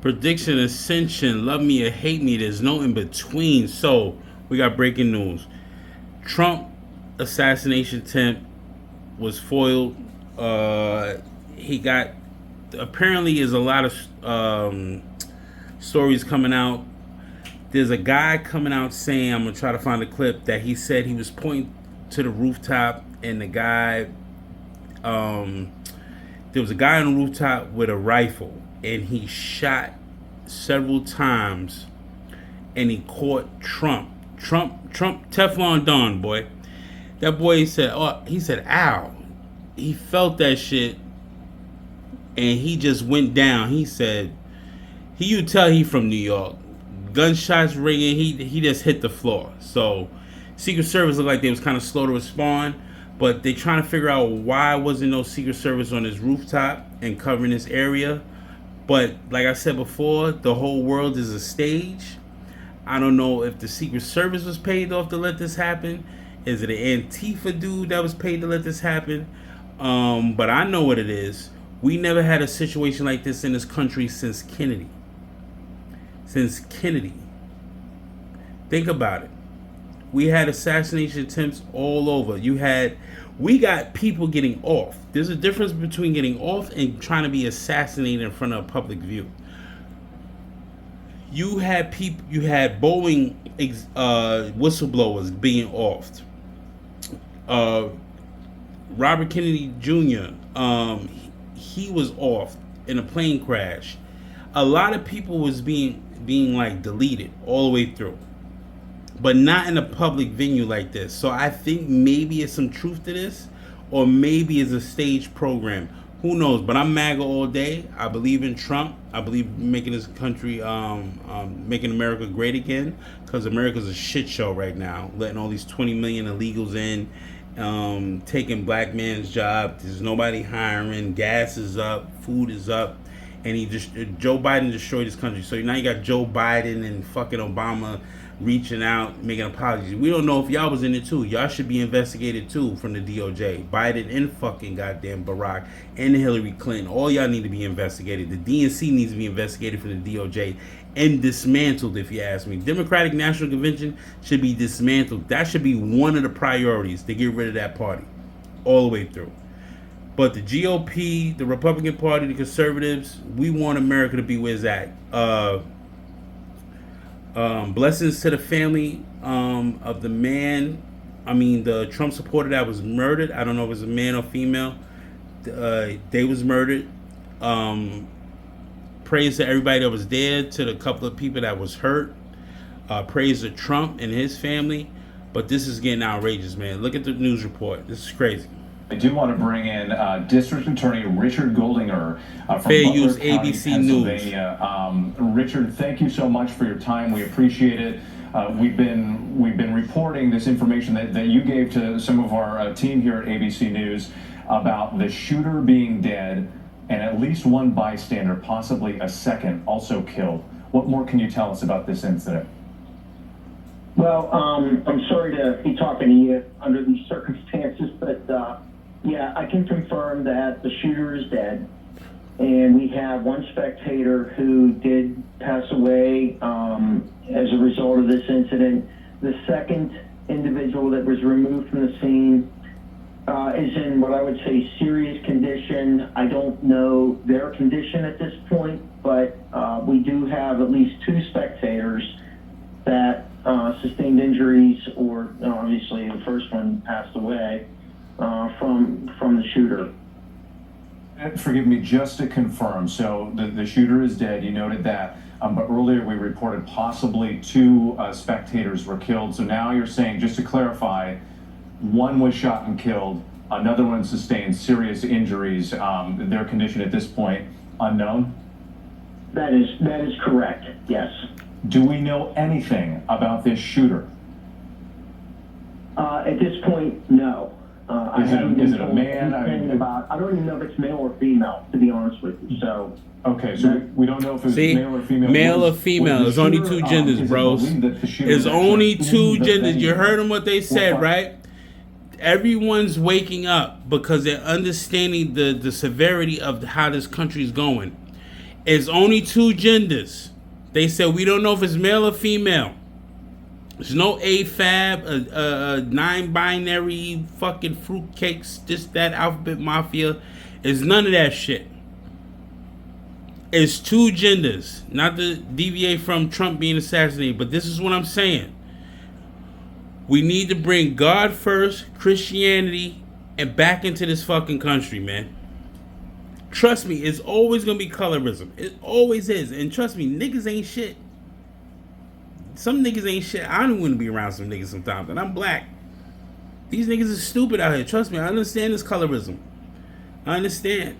Prediction: Ascension. Love me or hate me. There's no in between. So we got breaking news. Trump assassination attempt was foiled. He got apparently is a lot of stories coming out. There's a guy coming out saying, I'm gonna try to find a clip that he said he was pointing to the rooftop, and the guy, there was a guy on the rooftop with a rifle, and he shot several times, and he caught Trump, Teflon Don, boy. That boy said, oh, he said, ow. He felt that shit, and he just went down. He said, you tell he from New York. Gunshots ringing, he just hit the floor. So Secret Service looked like they was kind of slow to respond, but they trying to figure out why wasn't no Secret Service on his rooftop and covering this area. But like I said before, the whole world is a stage. I don't know if the Secret Service was paid off to let this happen. Is it an Antifa dude that was paid to let this happen? But I know what it is. We never had a situation like this in this country since Kennedy. Think about it. We had assassination attempts all over. We got people getting off. There's a difference between getting off and trying to be assassinated in front of public view. You had Boeing whistleblowers being offed. Robert Kennedy Jr. He was off in a plane crash. A lot of people was being like deleted all the way through, but not in a public venue like this. So I think maybe it's some truth to this, or maybe it's a stage program. Who knows? But I'm MAGA all day. I believe in Trump. I believe making this country, making America great again, because America's a shit show right now. Letting all these 20 million illegals in, taking black man's job. There's nobody hiring. Gas is up. Food is up. And Joe Biden destroyed his country. So now you got Joe Biden and fucking Obama reaching out, making apologies. We don't know if y'all was in it too. Y'all should be investigated too from the DOJ. Biden and fucking goddamn Barack and Hillary Clinton. All y'all need to be investigated. The DNC needs to be investigated from the DOJ and dismantled, if you ask me. Democratic National Convention should be dismantled. That should be one of the priorities, to get rid of that party all the way through. But the GOP, the Republican Party, the conservatives, we want America to be where it's at. Blessings to the family of the man, the Trump supporter that was murdered. I don't know if it was a man or female. They was murdered. Praise to everybody that was there, to the couple of people that was hurt. Praise to Trump and his family. But this is getting outrageous, man. Look at the news report. This is crazy. I do want to bring in District Attorney Richard Goldinger from Fair Butler Use County, ABC Pennsylvania. News. Richard, thank you so much for your time. We appreciate it. We've been reporting this information that you gave to some of our team here at ABC News about the shooter being dead and at least one bystander, possibly a second, also killed. What more can you tell us about this incident? Well, I'm sorry to be talking to you under these circumstances, but yeah, I can confirm that the shooter is dead, and we have one spectator who did pass away as a result of this incident. The second individual that was removed from the scene is in what I would say serious condition. I don't know their condition at this point, but we do have at least two spectators that sustained injuries, or obviously the first one passed away from the shooter. Forgive me, just to confirm, so the shooter is dead, you noted that, but earlier we reported possibly two spectators were killed. So now you're saying, just to clarify, one was shot and killed, another one sustained serious injuries. Their condition at this point, unknown? That is correct, yes. Do we know anything about this shooter? At this point, no. Is it a man? I don't even know if it's male or female, to be honest with you. So okay, so we don't know if it's male or female. Male or female. There's only two genders, bros. There's only two genders. You heard them what they said, right? Everyone's waking up because they're understanding the severity of how this country's going. It's only two genders. They said we don't know if it's male or female. There's no AFAB, nine-binary fucking fruitcakes, this, that, alphabet mafia. It's none of that shit. It's two genders. Not to deviate from Trump being assassinated, but this is what I'm saying. We need to bring God first, Christianity, and back into this fucking country, man. Trust me, it's always gonna be colorism. It always is. And trust me, niggas ain't shit. Some niggas ain't shit. I don't want to be around some niggas sometimes, and I'm black. These niggas are stupid out here. Trust me, I understand this colorism. I understand.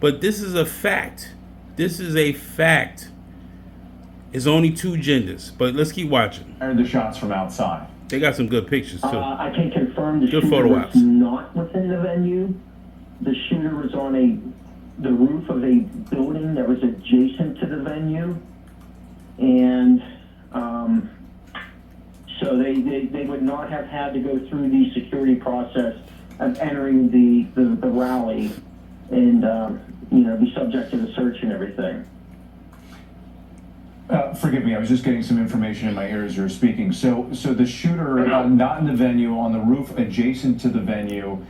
But this is a fact. This is a fact. It's only two genders. But let's keep watching. Fired the shots from outside. They got some good pictures, too. I can confirm the Good shooter photo was ops. not within the venue. The shooter was on the roof of a building that was adjacent to the venue. And so they would not have had to go through the security process of entering the rally and be subject to the search and everything. Forgive me, I was just getting some information in my ears as you were speaking. So the shooter, not in the venue, on the roof adjacent to the venue.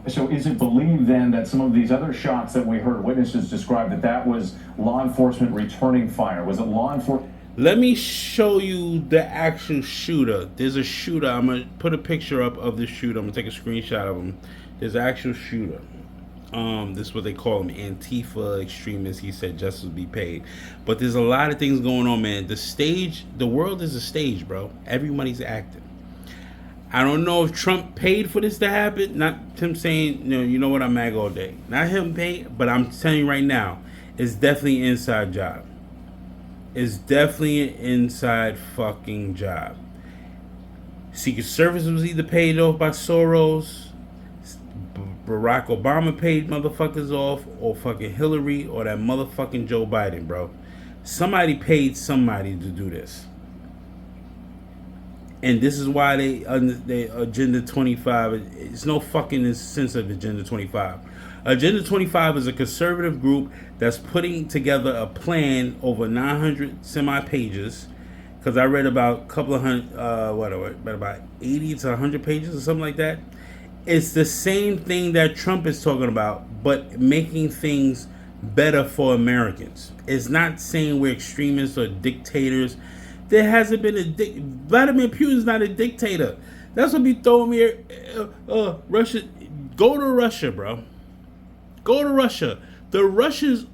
So is it believed then that some of these other shots that we heard witnesses describe, that was law enforcement returning fire? Was it law enforcement? Let me show you the actual shooter. There's a shooter. I'm going to put a picture up of the shooter. I'm going to take a screenshot of him. There's an actual shooter. This is what they call him, Antifa extremists. He said justice will be paid. But there's a lot of things going on, man. The world is a stage, bro. Everybody's acting. I don't know if Trump paid for this to happen. Not him saying, you know what, I'm mag all day. Not him paying, but I'm telling you right now, it's definitely an inside job. It's definitely an inside fucking job. Secret Service was either paid off by Soros, Barack Obama paid motherfuckers off, or fucking Hillary, or that motherfucking Joe Biden, bro. Somebody paid somebody to do this. And this is why they Agenda 25, it's no fucking sense of Agenda 25. Agenda 25 is a conservative group that's putting together a plan over 900 semi pages. Because I read about a couple of hundred, about 80 to 100 pages or something like that. It's the same thing that Trump is talking about, but making things better for Americans. It's not saying we're extremists or dictators. There hasn't been Vladimir Putin's not a dictator. That's what be throwing me. Russia, go to Russia, bro. Go to Russia. The Russians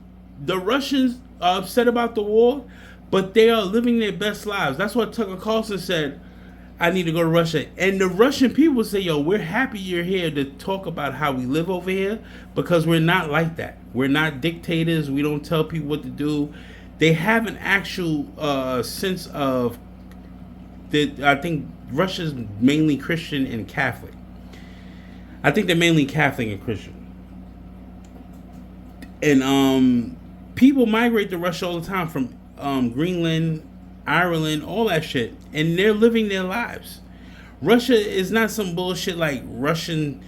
are upset about the war, but they are living their best lives. That's what Tucker Carlson said. I need to go to Russia. And the Russian people say, yo, we're happy you're here to talk about how we live over here, because we're not like that. We're not dictators. We don't tell people what to do. They have an actual sense of that. I think Russia's mainly Christian and Catholic. I think they're mainly Catholic and Christian. And people migrate to Russia all the time from Greenland, Ireland, all that shit, and they're living their lives. Russia is not some bullshit like Russian,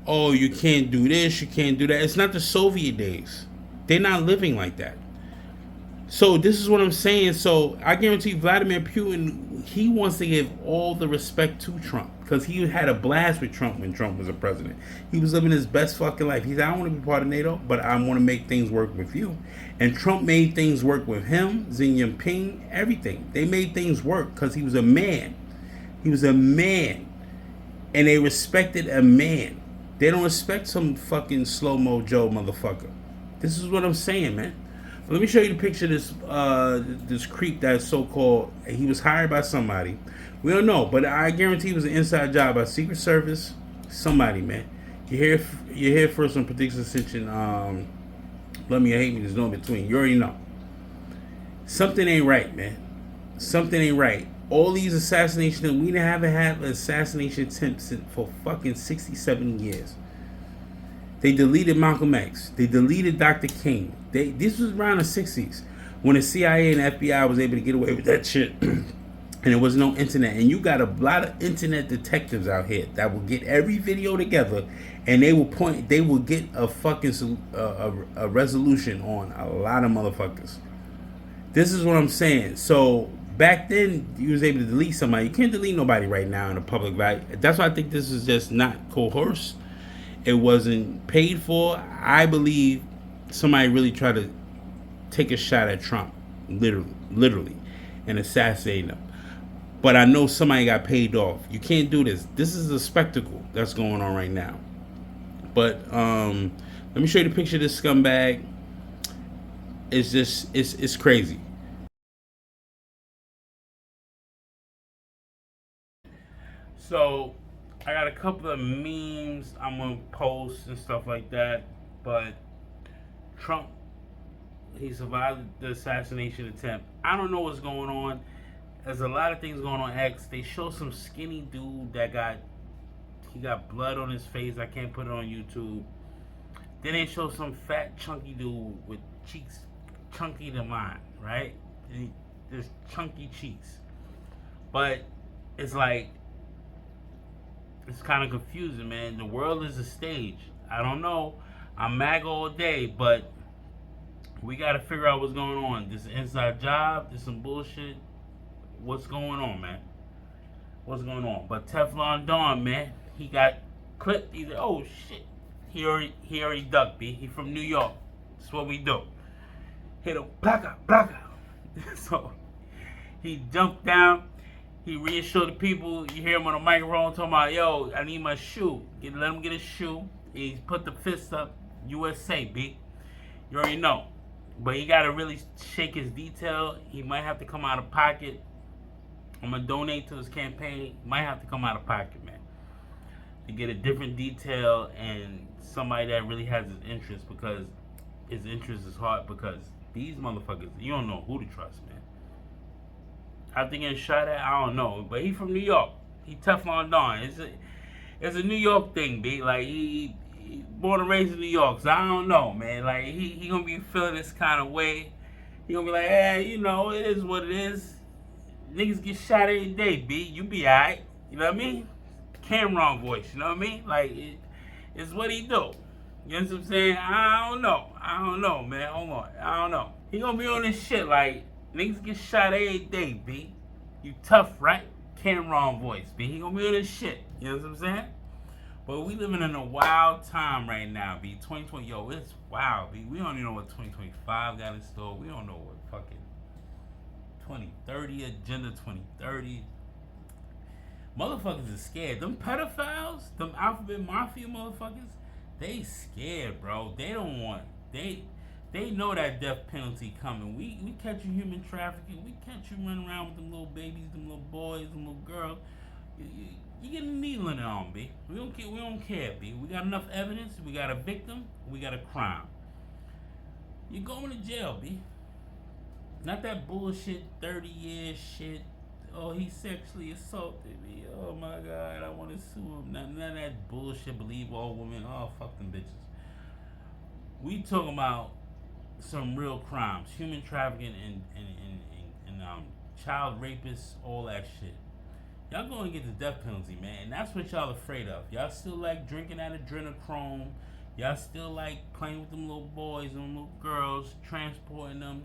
oh, you can't do this, you can't do that. It's not the Soviet days. They're not living like that. So this is what I'm saying. So I guarantee Vladimir Putin, he wants to give all the respect to Trump, because he had a blast with Trump when Trump was a president. He was living his best fucking life. He said, I don't want to be part of NATO, but I want to make things work with you. And Trump made things work with him, Xi Jinping, everything. They made things work because he was a man. He was a man. And they respected a man. They don't respect some fucking slow-mo Joe motherfucker. This is what I'm saying, man. Let me show you the picture of this creep that's so-called, he was hired by somebody. We don't know, but I guarantee it was an inside job by Secret Service, somebody, man. You hear first on Predictions Ascension, love me or hate me, there's no in between. You already know. Something ain't right, man. Something ain't right. All these assassinations, we haven't had an assassination attempt for fucking 60, 70 years. They deleted Malcolm X. They deleted Dr. King. This was around the 60s when the CIA and FBI was able to get away with that shit. and there was no internet. And you got a lot of internet detectives out here that will get every video together, and they will get a fucking a resolution on a lot of motherfuckers. This is what I'm saying. So back then, you was able to delete somebody. You can't delete nobody right now in a public value. That's why I think this is just not coerced. It wasn't paid for. I believe somebody really tried to take a shot at Trump, literally, and assassinate him. But I know somebody got paid off. You can't do this. This is a spectacle that's going on right now. But let me show you the picture of this scumbag. It's just it's crazy. So I got a couple of memes I'm gonna post and stuff like that. But Trump, he survived the assassination attempt. I don't know what's going on. There's a lot of things going on X. They show some skinny dude that got blood on his face. I can't put it on YouTube. Then they show some fat chunky dude with cheeks chunky than mine, right? There's chunky cheeks. But it's like, it's kind of confusing, man. The world is a stage. I don't know. I'm MAGA all day, but we got to figure out what's going on. This is an inside job. This is some bullshit. What's going on, man? What's going on? But Teflon Don, man, he got clipped. He's like, oh shit. He already ducked, B. He from New York. That's what we do. Hit a plaka. So he jumped down. He reassured the people. You hear him on the microphone talking about, yo, I need my shoe. Let him get his shoe. He put the fist up. USA, B. You already know. But he got to really shake his detail. He might have to come out of pocket. I'm going to donate to his campaign. He might have to come out of pocket, man, to get a different detail and somebody that really has his interest, because his interest is hard, because these motherfuckers, you don't know who to trust, man. After getting shot at, I don't know. But he from New York. He Teflon Don. It's a New York thing, B. Like, he born and raised in New York, so I don't know, man. Like, he gonna be feeling this kind of way. He gonna be like, hey, you know, it is what it is. Niggas get shot every day, B. You be alright. You know what I mean? Cameron voice, you know what I mean? Like, it's what he do. You know what I'm saying? I don't know, man. Hold on. I don't know. He gonna be on this shit like, niggas get shot every day, B. You tough, right? Cameron voice, B. He gonna be on this shit. You know what I'm saying? But we living in a wild time right now, B. 2020, yo, it's wild, B. We don't even know what 2025 got in store. We don't know what fucking 2030, Agenda 2030. Motherfuckers is scared. Them pedophiles, them alphabet mafia motherfuckers, they scared, bro. They don't want, they know that death penalty coming. We catch you human trafficking. We catch you running around with them little babies, them little boys, them little girls. You get a needle in the arm, B. We don't care, B. We got enough evidence. We got a victim. We got a crime. You're going to jail, B. Not that bullshit 30 years shit. Oh, he sexually assaulted me. Oh my God, I want to sue him. None of that bullshit. Believe all women. Oh, fuck them bitches. We talking about some real crimes, human trafficking and child rapists, all that shit. Y'all gonna get the death penalty, man, and that's what y'all afraid of. Y'all still like drinking that adrenochrome. Y'all still like playing with them little boys and them little girls, transporting them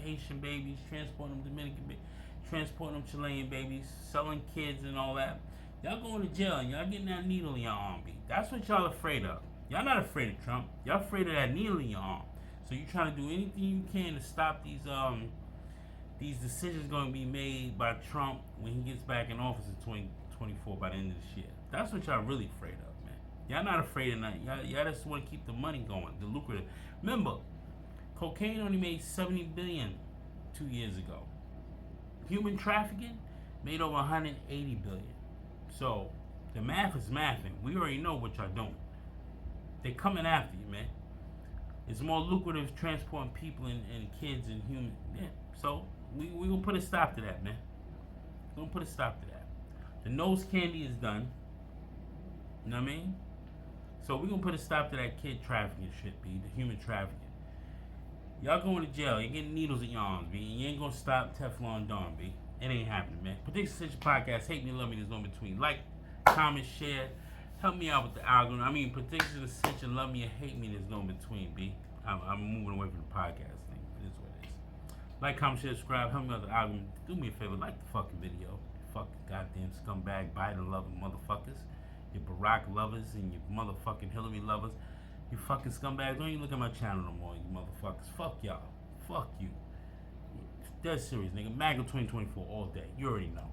Haitian babies, transporting them Dominican babies, transporting them Chilean babies, selling kids and all that. Y'all going to jail and y'all getting that needle in your arm, B. That's what y'all afraid of. Y'all not afraid of Trump. Y'all afraid of that needle in your arm. So you trying to do anything you can to stop these decisions going to be made by Trump when he gets back in office in 2024 by the end of this year. That's what y'all really afraid of, man. Y'all not afraid of nothing. Y'all just want to keep the money going, the lucrative. Remember, cocaine only made $70 billion 2 years ago. Human trafficking made over $180 billion. So the math is mathing. We already know what y'all doing. They coming after you, man. It's more lucrative transporting people and kids and human. Yeah. So we gonna put a stop to that, man. We're gonna put a stop to that. The nose candy is done. You know what I mean? So we're gonna put a stop to that kid trafficking shit, B. The human trafficking. Y'all going to jail. You're getting needles in your arms, B. You ain't gonna stop Teflon Don, B. It ain't happening, man. Assassination podcast. Hate me, love me. There's no in between. Like, comment, share. Help me out with the algorithm. I mean, Assassination, love me or hate me. There's no in between, B. I'm moving away from the podcast thing. It is what it is. Like, comment, share, subscribe. Help me out with the algorithm. Do me a favor. Like the fucking video. Fucking goddamn scumbag, Biden loving motherfuckers. Your Barack lovers and your motherfucking Hillary lovers. You fucking scumbags. Don't even look at my channel no more, you motherfuckers. Fuck y'all. Fuck you. Dead serious, nigga. MAGA 2024 all day. You already know.